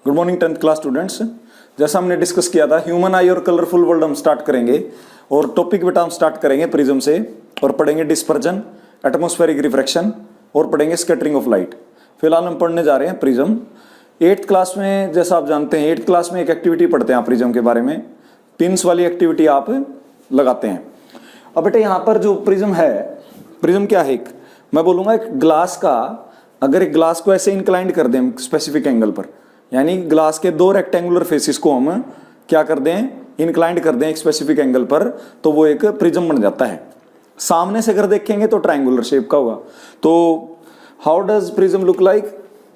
Good morning 10th class students. जैसा हमने discuss किया था, ह्यूमन आई और कलरफुल वर्ल्ड हम स्टार्ट करेंगे और टॉपिक बेटा हम स्टार्ट करेंगे प्रिज्म से और पढ़ेंगे डिस्पर्जन, एटमॉस्फेरिक रिफ्रैक्शन और पढ़ेंगे स्कैटरिंग ऑफ लाइट। फिलहाल हम पढ़ने जा रहे हैं प्रिज्म। 8th क्लास में जैसा आप जानते हैं 8th क्लास में एक एक्टिविटी पढ़ते हैं आप प्रिज्म के बारे में, पिन्स वाली एक्टिविटी आप लगाते हैं। अब बेटा यहाँ पर जो प्रिज्म है, प्रिज्म क्या है, एक मैं बोलूँगा एक ग्लास का, अगर एक ग्लास को ऐसे इंक्लाइंड कर दें स्पेसिफिक एंगल पर, यानी ग्लास के दो रेक्टेंगुलर फेसिस को हम क्या कर दें, इंक्लाइंड कर दें एक स्पेसिफिक एंगल पर, तो वो एक प्रिज्म बन जाता है। सामने से अगर देखेंगे तो ट्रायंगुलर शेप का होगा। तो how does prism look like,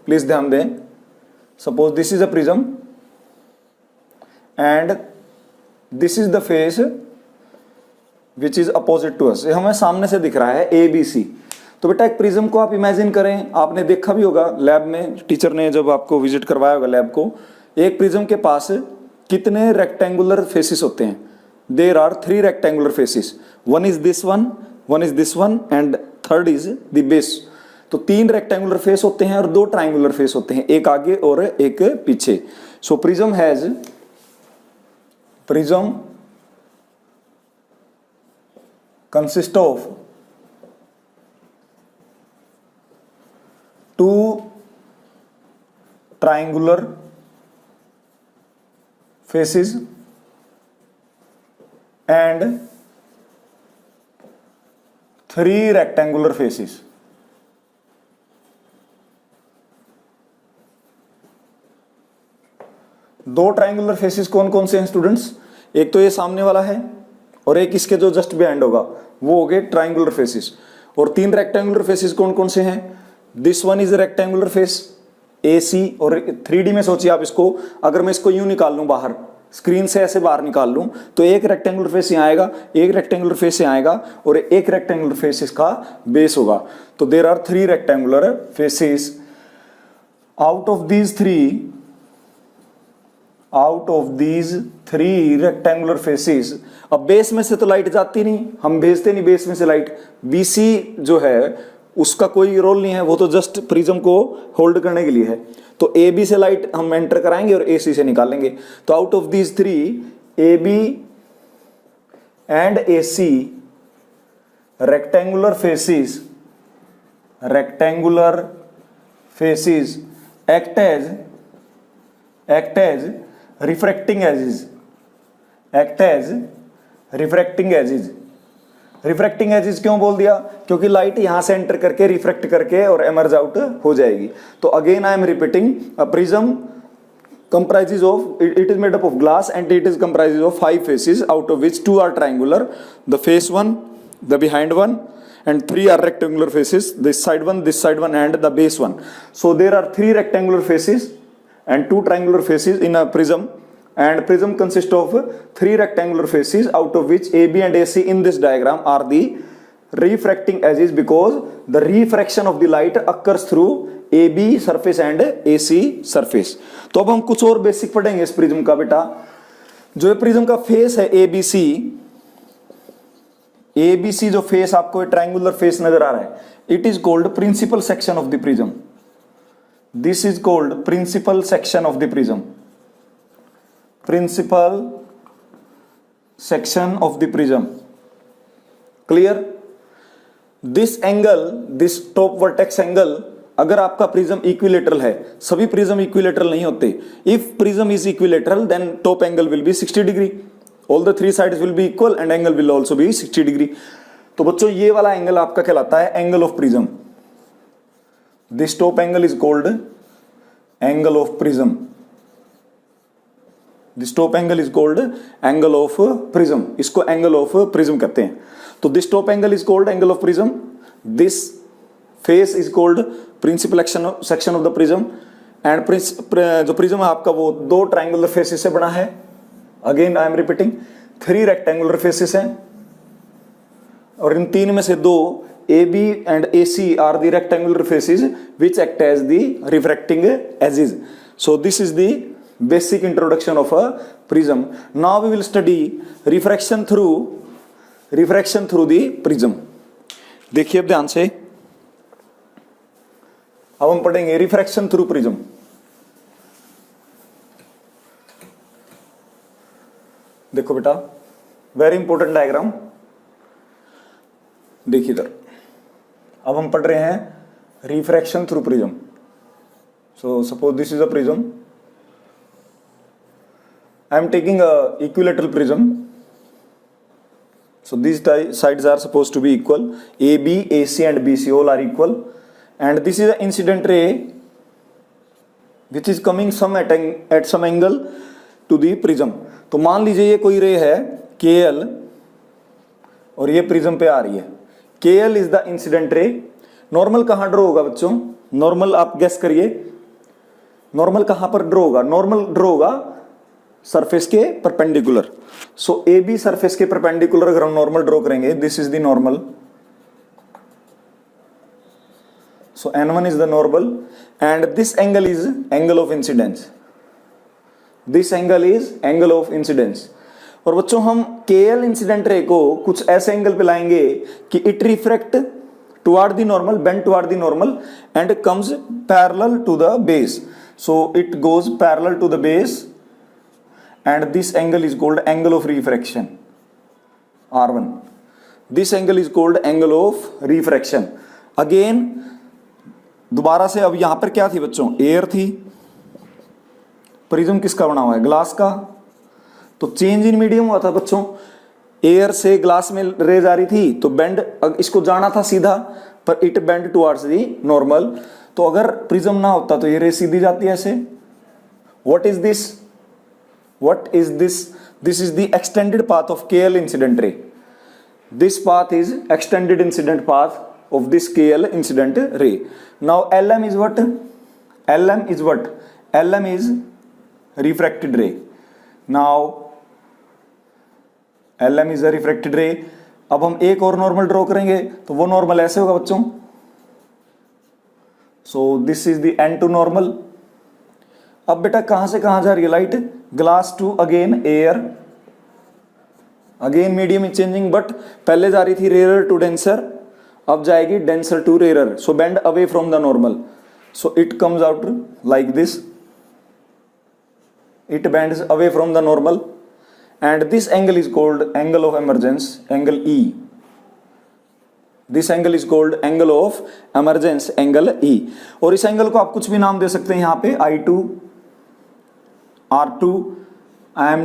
please ध्यान दें। Suppose this is a prism and this is the face which is opposite to us. हमें सामने से दिख रहा है ABC। तो बेटा एक प्रिज्म को आप इमेजिन करें, आपने देखा भी होगा लैब में, टीचर ने जब आपको विजिट करवाया होगा लैब को, एक प्रिज्म के पास कितने रेक्टेंगुलर फेसिस होते हैं। There are 3 rectangular faces, one is this one and third is the base. तो 3 रेक्टेंगुलर फेस होते हैं और 2 ट्रायंगुलर फेस होते हैं, एक आगे और एक पीछे। So prism consist of 2 triangular faces and 3 rectangular faces। दो ट्रायंगुलर फेसिस कौन कौन से हैं स्टूडेंट्स? एक तो ये सामने वाला है और एक इसके जो जस्ट बिहाइंड होगा वो हो गए ट्रायंगुलर फेसिस। और 3 रेक्टेंगुलर फेसिस कौन कौन से हैं? This one is rectangular face AC, और 3D में सोचिए आप इसको, अगर मैं इसको यूं निकाल लूं बाहर, स्क्रीन से ऐसे बाहर निकाल लूं, तो एक रेक्टेंगुलर फेस यहाँ आएगा, एक रेक्टेंगुलर फेस यहाँ आएगा और एक रेक्टेंगुलर फेस इसका बेस होगा। तो there are 3 rectangular faces. Out of these 3 rectangular faces, अब बेस में से तो लाइट जाती नहीं, हम भेजते नहीं बेस में से लाइट। BC जो है उसका कोई रोल नहीं है, वो तो जस्ट प्रिज्म को होल्ड करने के लिए है। तो AB से लाइट हम एंटर कराएंगे और AC से निकालेंगे। तो out of these 3 AB and AC rectangular faces act as refracting edges. Refracting edges क्यों बोल दिया? क्योंकि लाइट यहां से एंटर करके रिफ्रैक्ट करके और एमर्ज आउट हो जाएगी। तो again I am repeating, a prism comprises of, it is made up of glass and it is comprises of 5 faces, out of which 2 are triangular, the face one, the behind one, and 3 are rectangular faces, this side one and the base one. So there are 3 rectangular faces and 2 triangular faces in a prism, and prism consists of 3 rectangular faces, out of which AB and AC in this diagram are the refracting edges, because the refraction of the light occurs through AB surface and AC surface। तो अब हम कुछ और basic पढ़ेंगे इस prism का बेटा। जो प्रिज्म का फेस है ABC जो फेस आपको ट्रायंगुलर फेस नजर आ रहा है, it is called principal section of the prism. This is called principal section of the prism. Principal section of the prism, clear? This angle, this top vertex angle, अगर आपका prism equilateral है, सभी prism equilateral नहीं होते। If prism is equilateral then top angle will be 60 degree, all the 3 sides will be equal and angle will also be 60 degree. तो बच्चों ये वाला एंगल आपका कहलाता है angle of prism. This top angle is called angle of prism. This top angle is called angle of prism, इसको angle of prism कहते हैं। तो this top angle is called angle of prism, this face is called principal section of the prism, and जो prism है आपका वो 2 triangular faces से बना है। Again I am repeating, 3 rectangular faces हैं और इन 3 में से 2 AB and AC are the rectangular faces which act as the refracting edges. So this is the basic introduction of a prism. Now we will study refraction through the prism. देखिए अब ध्यान से, अब हम पढ़ेंगे रिफ्रैक्शन थ्रू प्रिज्म। देखो बेटा, very important diagram, देखिए इधर। अब हम पढ़ रहे हैं refraction through prism. So suppose this is a prism, I am taking a equilateral prism. So these sides are supposed to be equal. AB, AC and BC all are equal. And this is an incident ray which is coming at some angle to the prism. तो मान लीजिए ये कोई रे है KL और ये prism पे आ रही है. KL is the incident ray. Normal कहाँ ड्रॉ होगा बच्चों? नॉर्मल आप गेस करिए, नॉर्मल कहाँ पर ड्रॉ होगा? नॉर्मल ड्रॉ होगा सरफेस के perpendicular. So A B surface के परपेंडिकुलर अगर हम नॉर्मल ड्रॉ करेंगे, this is the normal. So N1 is the normal and this angle is angle of incidence. This angle is angle of incidence. और बच्चों हम KL incident रे को कुछ ऐसे एंगल पे लाएंगे कि it refract toward the normal, bend toward the normal and comes parallel to the base. So it goes parallel to the base and this angle is called angle of refraction, R1. This angle is called angle of refraction. Again दोबारा से, अब यहां पर क्या थी बच्चों? Air थी. Prism किसका बना हुआ है? ग्लास का. तो चेंज इन मीडियम हुआ था बच्चों. एयर से ग्लास में रेज आ रही थी तो बेंड, इसको जाना था सीधा पर it bend towards the normal. तो अगर प्रिज्म ना होता तो ये रे सीधी जाती है ऐसे. What is this? What is this? This is the extended path of KL incident ray. This path is extended incident path of this KL incident ray. Now LM is what? LM is what? LM is refracted ray. Now LM is a refracted ray. अब हम एक और normal draw करेंगे तो वो normal ऐसे होगा बच्चों. So this is the N2 normal. अब बेटा कहां से कहां जा रही है light? Glass to again air. Again medium is changing, but पहले जा रही थी रेयर टू डेंसर, अब जाएगी denser to rare. So bend away from the normal. So it comes out like this. It bends away from the normal and this angle is called angle of emergence, angle E. This angle is called angle of emergence, angle E. और इस angle को आप कुछ भी नाम दे सकते हैं यहां पे, I2, R2. I am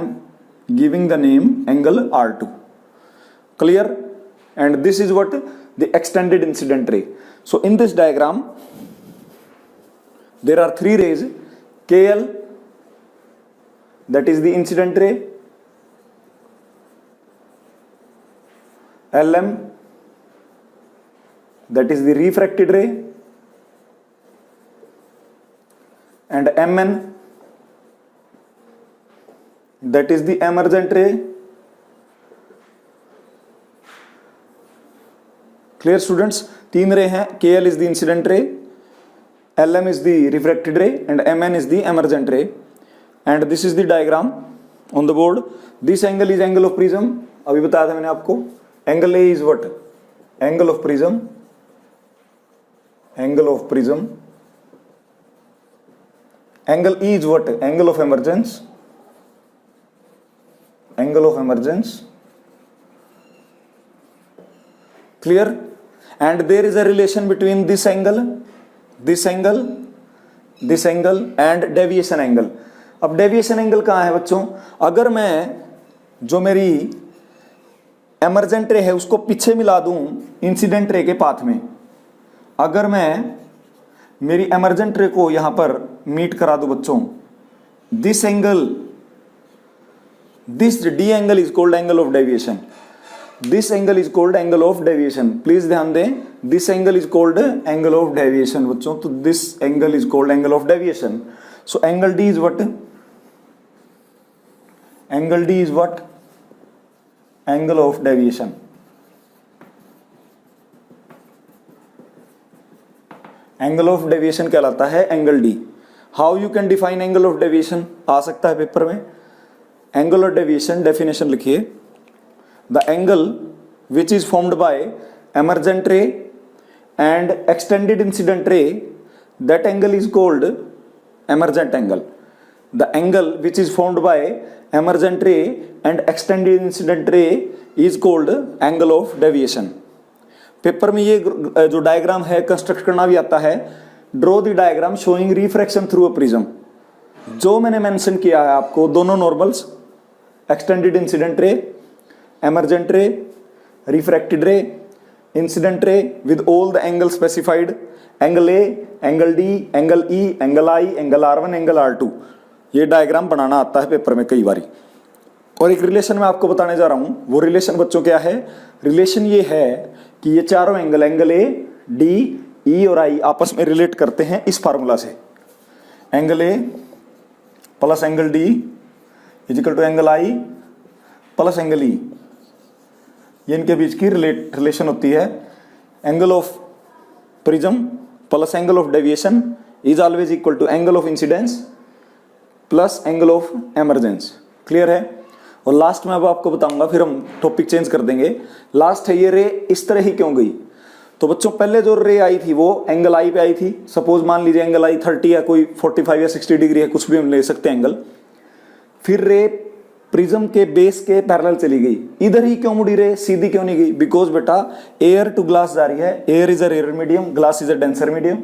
giving the name angle R2. Clear? And this is what? The extended incident ray. So in this diagram there are three rays. KL, that is the incident ray. LM, that is the refracted ray. And MN, that is the emergent ray. Clear students? तीन रे हैं. KL is the incident ray, LM is the refracted ray and MN is the emergent ray. And this is the diagram on the board. This angle is angle of prism. अभी बताया था मैंने आपको. Angle A is what? Angle of prism. Angle of prism. Angle E is what? Angle of emergence. Angle of emergence. Clear? And there is a relation between this angle and deviation angle. अब deviation angle कहाँ है बच्चों? अगर मैं जो मेरी emergent ray है उसको पीछे मिला दूं incident ray के पाथ में, अगर मैं मेरी emergent ray को यहां पर मीट करा दूं बच्चों, this angle, this D angle is called angle of deviation. This angle is called angle of deviation. Please ध्यान दें, this angle is called angle of deviation बच्चों. तो this angle is called angle of deviation. So angle D is what? Angle D is what? Angle of deviation. Angle of deviation कहलाता है angle D. How you can define angle of deviation? आ सकता है paper में. Angle of deviation definition लिखिए. The angle which is formed by emergent ray and extended incident ray, that angle is called emergent angle. The angle which is formed by emergent ray and extended incident ray is called angle of deviation. Paper में ये जो diagram है construct करना भी आता है। Draw the diagram showing refraction through a prism. जो मैंने मेंशन किया है आपको, दोनों normals, extended incident ray, emergent ray, refracted ray, incident ray with all the angle specified, angle A, angle D, angle E, angle I, angle R1, angle R2। ये diagram बनाना आता है paper में कई बारी। और एक रिलेशन मैं आपको बताने जा रहा हूं। वो रिलेशन बच्चों क्या है? रिलेशन ये है कि ये चारों एंगल, एंगल ए, डी, ई और आई आपस में रिलेट करते हैं इस फार्मूला से। Angle A plus angle D is equal to angle I plus angle E. ये इनके बीच की रिलेशन होती है। Angle of prism plus angle of deviation is always equal to angle of incidence plus angle of emergence. Clear है? और last में अब आपको बताऊंगा, फिर हम टॉपिक चेंज कर देंगे। लास्ट है ये रे इस तरह ही क्यों गई। तो बच्चों पहले जो रे आई थी वो एंगल आई पे आई थी। सपोज मान लीजिए एंगल आई 30 या कोई 45 या 60 डिग्री है, कुछ भी हम ले सकते हैं एंगल। फिर रे प्रिज्म के बेस के पैरेलल चली गई। इधर ही क्यों मुड़ी रे, सीधी क्यों नहीं गई? बिकॉज बेटा एयर टू ग्लास जा रही है। Air is a rare medium, glass is a denser medium.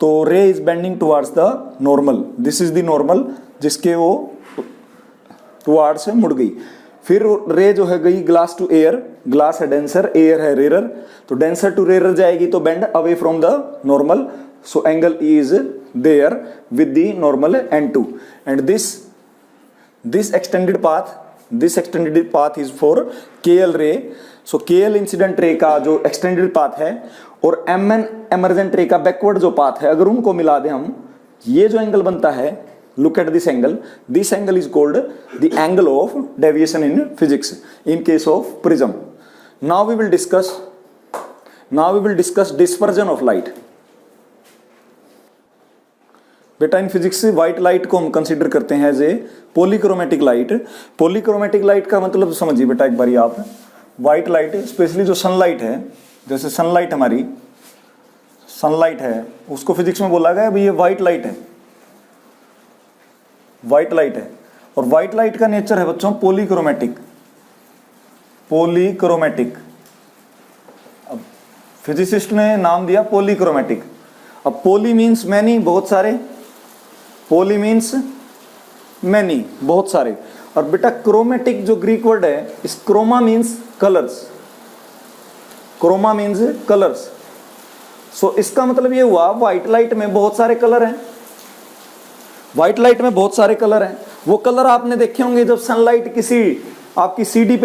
तो ray is bending towards the normal. This is the normal जिसके वो टुवर्ड्स से मुड़ गई। फिर रे जो है गई ग्लास टू एयर, ग्लास है डेंसर, एयर है रेयर। तो डेंसर टू रेयर जाएगी तो bend away from the normal. So angle is there with the normal N2 and this extended path is for KL ray। so KL incident ray का जो extended path है और MN emergent रे का backward जो path है, अगर उनको मिला दें हम, ये जो एंगल बनता है, look at this angle is called the angle of deviation in physics in case of prism। now we will discuss dispersion of light। बेटा इन फिजिक्स से व्हाइट लाइट को हम कंसीडर करते हैं as a polychromatic light. Polychromatic light का मतलब समझिए बेटा एक बारी आप। व्हाइट लाइट स्पेशली जो सनलाइट है, जैसे सनलाइट हमारी सनलाइट है, उसको फिजिक्स में बोला गया भाई ये व्हाइट लाइट है, व्हाइट लाइट है। और व्हाइट लाइट का नेचर है बच्चों पॉलीक्रोमेटिक। पॉलीक्रोमेटिक अब फिजिसिस्ट ने नाम दिया पॉलीक्रोमेटिक। अब पॉली मीन्स मैनी, बहुत सारे। पॉली मीन्स मैनी, बहुत सारे। और बेटा क्रोमेटिक जो ग्रीक वर्ड है, इस chroma means colours. Chroma means colours. So इसका मतलब ये हुआ व्हाइट लाइट में बहुत सारे कलर हैं। व्हाइट लाइट में बहुत सारे कलर हैं। वो कलर आपने देखे होंगे जब सनलाइट किसी आपकी सीडी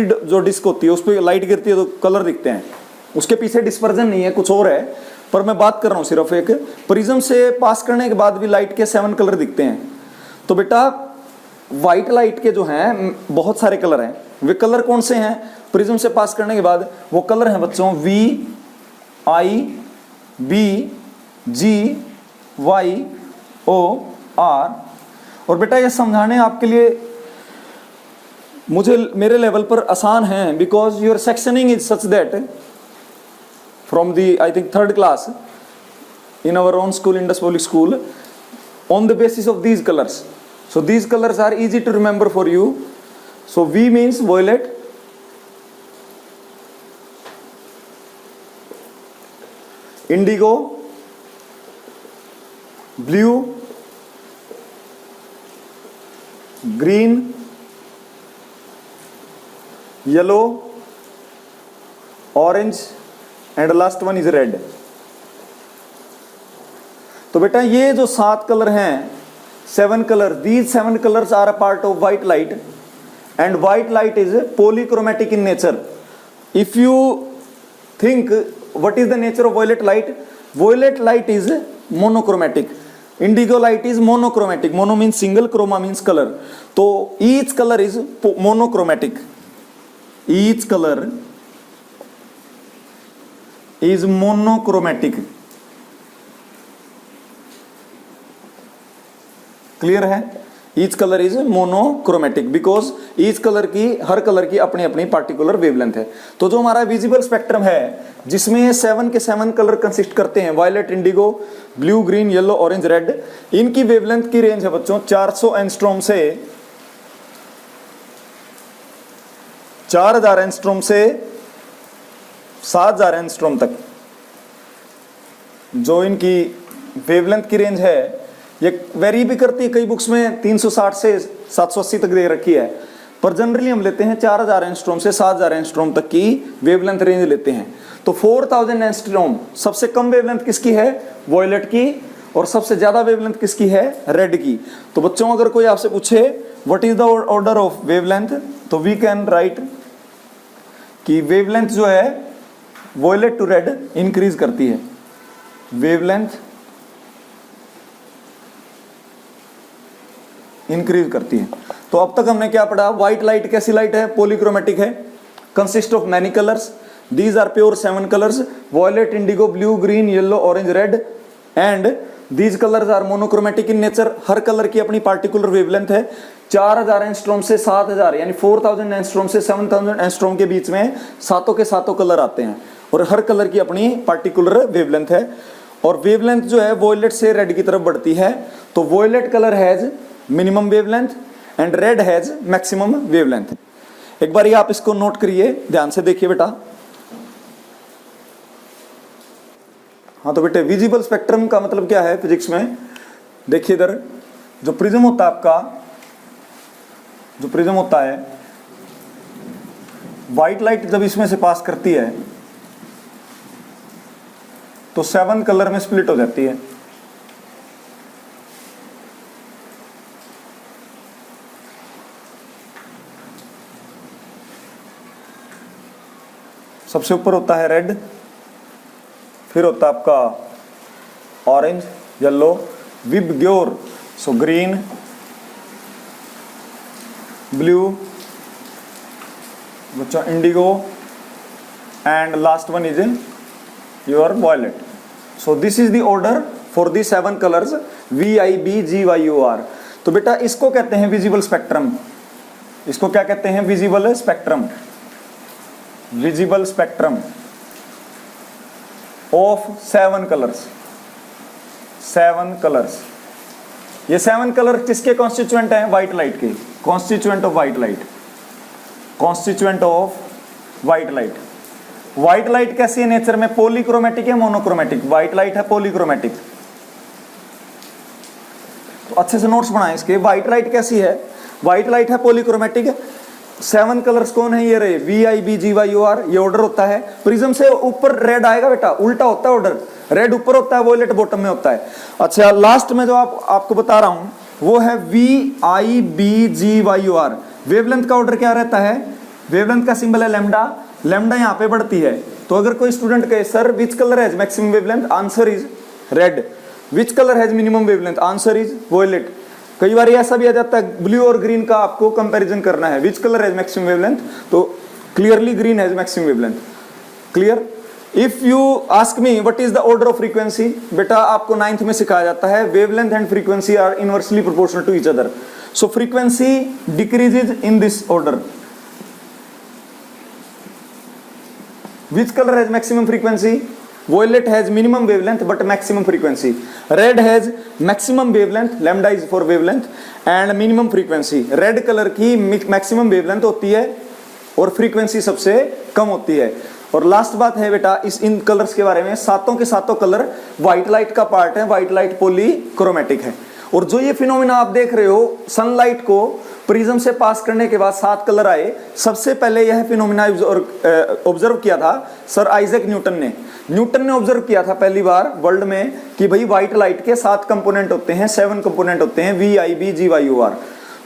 जो डिस्क होती है उस पर लाइट गिरती है तो कलर दिखते हैं। उसके पीछे डिस्पर्जन नहीं है, कुछ और है। पर मैं बात कर रहा हूं सिर्फ एक प्रिज्म से पास करने के बाद भी लाइट के 7 कलर दिखते हैं। तो बेटा व्हाइट लाइट के जो हैं बहुत सारे कलर हैं। वे कलर कौन से हैं? प्रिज्म से पास करने के बाद वो कलर हैं बच्चों V, I, B, G, Y, O, R। और बेटा ये समझाने आपके लिए मुझे मेरे लेवल पर आसान है, because your sectioning is such that from the I think 3rd class in our own school, Indus Public School, on the basis of these colors. So these colors are easy to remember for you. So V means violet, indigo, blue, green, yellow, orange and last one is red. तो बेटा ये जो 7 colour हैं, 7 colour, these 7 colours are a part of white light and white light is polychromatic in nature. If you think what is the nature of violet light is monochromatic, indigo light is monochromatic. Mono means single, chroma means colour. तो each colour is monochromatic, each colour is monochromatic। Clear है? Each colour is monochromatic because each colour की, हर colour की अपनी अपनी particular wavelength है। तो जो हमारा विजिबल स्पेक्ट्रम है जिसमें 7 के 7 कलर कंसिस्ट करते हैं, violet, indigo, blue, green, yellow, orange, red, इनकी वेवलेंथ की रेंज है बच्चों 400 एंगस्ट्रॉम से 4000 एंगस्ट्रॉम से 7000 एंगस्ट्रॉम तक। जो इनकी वेवलेंथ की रेंज है ये वेरी भी करती है, कई बुक्स में 360 से 780 तक दे रखी है, पर जनरली हम लेते हैं 4000 एंगस्ट्रॉम से 7000 एंगस्ट्रॉम तक की वेवलेंथ रेंज लेते हैं। तो 4000 एंगस्ट्रॉम सबसे कम वेवलेंथ किसकी है? वॉयलेट की, और सबसे ज्यादा वेवलेंथ किसकी है? रेड की। तो बच्चों अगर कोई आपसे पूछे what is the order of wavelength, तो वी कैन राइट कि वेवलेंथ जो है वॉयलेट टू रेड इंक्रीज करती है, वेवलेंथ इंक्रीज करती है। तो अब तक हमने क्या पढ़ा? व्हाइट लाइट कैसी लाइट है? पॉलीक्रोमेटिक है, consist of many colours, these are pure 7 colours, violet, indigo, blue, green, yellow, orange, red, and these colours are monochromatic in nature. हर कलर की अपनी पार्टिकुलर वेवलेंथ है। 4000 एंगस्ट्रॉम से 7000 यानी 4000 एंगस्ट्रॉम से 7000 एंगस्ट्रॉम के बीच में सातों के सातों कलर आते हैं, और हर कलर की अपनी पार्टिकुलर वेवलेंथ है। और वेवलेंथ जो है वॉयलेट से रेड की तरफ बढ़ती है। तो violet colour has minimum wavelength and red has maximum wavelength. एक बार ये आप इसको नोट करिए, ध्यान से देखिए बेटा। हाँ तो बेटे विजिबल स्पेक्ट्रम का मतलब क्या है फिजिक्स में? देखिए इधर जो प्रिज्म होता है आपका, जो प्रिज्म होता है, व्हाइट लाइट जब इसमें से पास करती है तो 7 कलर में स्प्लिट हो जाती है। सबसे ऊपर होता है रेड, फिर होता है आपका orange, yellow, VIBGYOR, so green, blue, बच्चों indigo, and last one is your violet. So this is the order for the 7 colours VIBGYOR। तो बेटा इसको कहते हैं विजिबल स्पेक्ट्रम। इसको क्या कहते हैं? Visible spectrum. Visible spectrum of 7 colours. 7 colours. ये 7 कलर किसके कॉन्स्टिट्यूएंट हैं? व्हाइट लाइट के। Constituent of white light. Constituent of white light. White light कैसी है नेचर में? पॉलीक्रोमेटिक है, मोनोक्रोमेटिक? व्हाइट लाइट है पॉलीक्रोमेटिक। तो अच्छे से नोट्स बनाएं इसके। व्हाइट लाइट कैसी है? व्हाइट लाइट है पॉलीक्रोमेटिक। 7 कलर्स कौन है? ये रहे VIBGYOR। ये ऑर्डर होता है। प्रिज्म से ऊपर रेड आएगा बेटा, उल्टा होता है ऑर्डर। रेड ऊपर होता है, वॉयलेट बॉटम में होता है। अच्छा लास्ट में जो आपको बता रहा हूं वो है VIBGYOR। वेवलेंथ का ऑर्डर क्या रहता है? वेवलेंथ का सिंबल है लैम्डा। लैम्डा यहाँ पे बढ़ती है। तो अगर कोई स्टूडेंट कहे sir which colour has maximum wavelength, answer is red. Which colour has minimum wavelength, answer is violet. कई बार ऐसा भी आ जाता है ब्लू और ग्रीन का आपको कंपैरिजन करना है, which colour has maximum wavelength, तो clearly green has maximum wavelength. Clear? If you ask me what is the order of frequency, बेटा आपको 9th में सिखाया जाता है wavelength and frequency are inversely proportional to each other. So frequency decreases in this order. Which color has maximum frequency? Violet has minimum wavelength but maximum frequency. Red has maximum wavelength, lambda is for wavelength, and minimum frequency. Red color की maximum wavelength होती है और frequency सबसे कम होती है। और last बात है बेटा इस इन कलर्स के बारे में, सातों के सातों कलर व्हाइट लाइट का पार्ट है। व्हाइट लाइट पॉलीक्रोमेटिक है। और जो ये फिनोमिना आप देख रहे हो, सनलाइट को प्रिज्म से पास करने के बाद 7 कलर आए, सबसे पहले यह फिनोमिना ऑब्जर्व किया था सर आइजैक न्यूटन ने। न्यूटन ने ऑब्जर्व किया था पहली बार वर्ल्ड में कि भाई व्हाइट लाइट के 7 कंपोनेंट होते हैं, 7 कंपोनेंट होते हैं, VIBGYOR।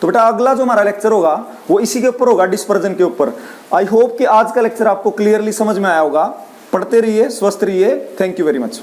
तो बेटा अगला जो हमारा लेक्चर होगा वो इसी के ऊपर होगा, डिस्पर्जन के ऊपर। आई होप कि आज का लेक्चर आपको क्लियरली समझ में आया होगा। पढ़ते रहिए, स्वस्थ रहिए। Thank you very much.